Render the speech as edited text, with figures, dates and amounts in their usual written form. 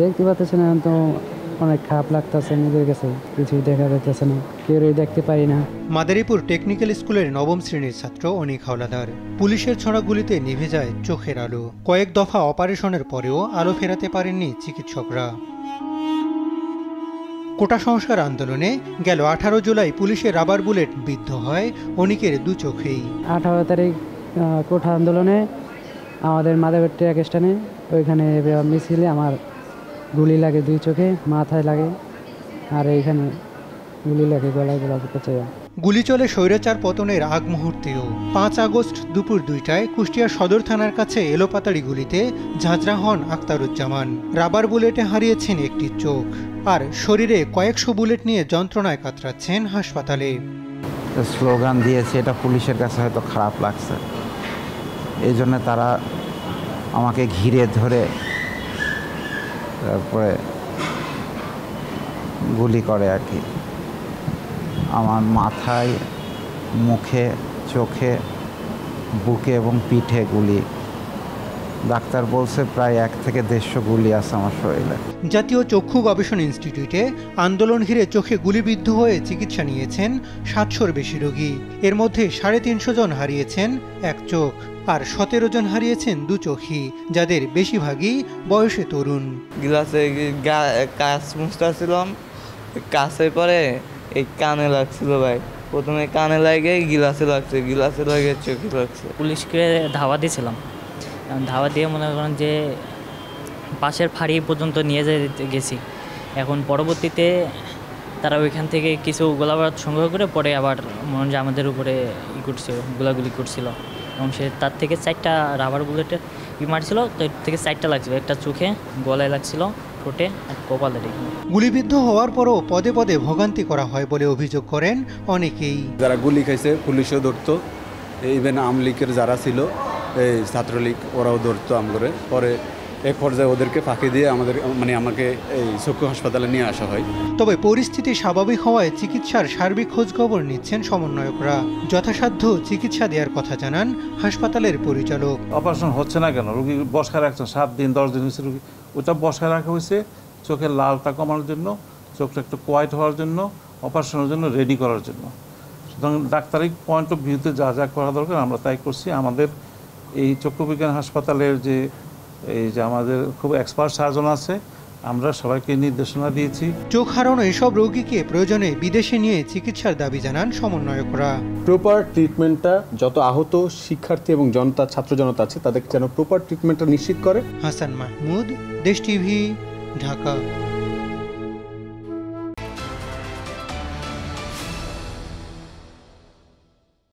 দেখতে পাচ্ছেন না তো, অনেক খারাপ লাগতেছে নিজের কাছে, কিছুই দেখা যাচ্ছে না, কেউই দেখতে পারি না। মাদারীপুর টেকনিক্যাল স্কুলের নবম শ্রেণীর ছাত্র অনিক হাওলাদার। পুলিশের ছোড়া গুলিতে নিভে যায় চোখের আলো। কয়েক দফা অপারেশনের পরেও আলো ফেরাতে পারেননি চিকিৎসকরা। কোটা সংস্কার আন্দোলনে গেল 18 জুলাই পুলিশের রাবার বুলেট বিদ্ধ হয় অনিকের দু চোখেই। 18 তারিখ কোটা আন্দোলনে আমাদের মাদারীপুর ট্রাক স্ট্যান্ডে ওইখানে মিছিলে আমার গুলি লাগে 2 চোখে, মাথায় লাগে, আর এইখানে গুলি লাগে গলায় পচে যায়। গুলি চলে স্বৈরাচার পতনের আগ মুহূর্তেও। 5 আগস্ট দুপুর 2টায় কুষ্টিয়া সদর থানার কাছে এলোপাতাড়ি গুলিতে ঝাঁঝরা হন আক্তারুজ্জামান। রাবার বুলেটে হারিয়েছেন একটি চোখ, আর শরীরে কয়েকশো বুলেট নিয়ে যন্ত্রণায় কাতরাচ্ছেন হাসপাতালে। স্লোগান দিয়েছে, এটা পুলিশের কাছে হয়তো খারাপ লাগছে, এই জন্য তারা আমাকে ঘিরে ধরে তারপরে গুলি করে আর কি। আমার মাথায়, মুখে, চোখে, বুকে এবং পিঠে গুলি। ডাক্তার বলছে প্রায় 1 থেকে 150 গুলি আছে আমার শরীরে। জাতীয় চক্ষু গবেষণা ইনস্টিটিউটে আন্দোলন ঘিরে চোখে গুলিবিদ্ধ হয়ে চিকিৎসা নিয়েছেন 700-র বেশি রোগী। এর মধ্যে 350 জন হারিয়েছেন এক চোখ, আর 17 জন হারিয়েছেন 2 চোখই, যাদের বেশিরভাগই বয়সে তরুণ। গ্লাসে কাজ মুছতেছিলাম, কাছে পরে এই কানে লাগছিল ভাই। প্রথমে কানে লাগে, গিলাসে লাগছে, গিলাসে লাগে চোখে লাগছে। পুলিশকে ধাওয়া দিয়েছিলাম, ধাওয়া দিয়ে মনে করেন যে পাশের ফাঁড়ি পর্যন্ত নিয়ে গেছি। এখন পরবর্তীতে তারা ওইখান থেকে কিছু গোলাবারুদ সংগ্রহ করে পরে আবার মনে হয় যে আমাদের উপরে করছিল, গোলাগুলি করছিল। এবং সে তার থেকে 4টা রাবার বুলেটের মারছিল, তো এর থেকে 4টা লাগছিল, একটা চোখে, গলায় লাগছিল, ঠোঁটে আর কপালে। গুলিবিদ্ধ হওয়ার পরও পদে পদে ভোগান্তি করা হয় বলে অভিযোগ করেন অনেকেই। যারা গুলি খাইছে পুলিশও ধরতো, ইভেন আওয়ামী লীগের যারা ছিল, এই ছাত্রলীগ, ওরাও ধরতো আমগরে। পরে এক পর্যায়ে ওদেরকে ফাঁকি দিয়ে আমাকে এই চক্ষু হাসপাতালে নিয়ে আসা হয়। তবে পরিস্থিতি স্বাভাবিক হওয়ায় চিকিৎসার সার্বিক খোঁজখবর নিচ্ছেন সমন্বয়করা। যথাসাধ্য চিকিৎসা দেওয়ার কথা জানান হাসপাতালের পরিচালক। অপারেশন হচ্ছে না কেন? রোগী বসায় রাখছেন 7 দিন 10 দিন হয়েছে, রোগী ওটা বসায় রাখা হয়েছে চোখের লালটা কমানোর জন্য, চোখটা একটু কোয়াইট হওয়ার জন্য, অপারেশনের জন্য রেডি করার জন্য। সুতরাং ডাক্তারি পয়েন্ট অফ ভিউতে যা যা করা দরকার আমরা তাই করছি। আমাদের এই চক্ষু বিজ্ঞান হাসপাতালের যে আমাদের খুব এক্সপার্ট সার্জন আছে, আমরা সবাইকে নির্দেশনা দিয়েছি। চোখ হারানো এসব রোগীকে প্রয়োজনে বিদেশে নিয়ে চিকিৎসার দাবি জানান সমন্বয়করা। প্রপার ট্রিটমেন্টটা যত আহত শিক্ষার্থী এবং ছাত্র জনতা আছে তাদেরকে যেন প্রপার ট্রিটমেন্টটা নিশ্চিত করে। হাসান মাহমুদ, দেশ টিভি, ঢাকা।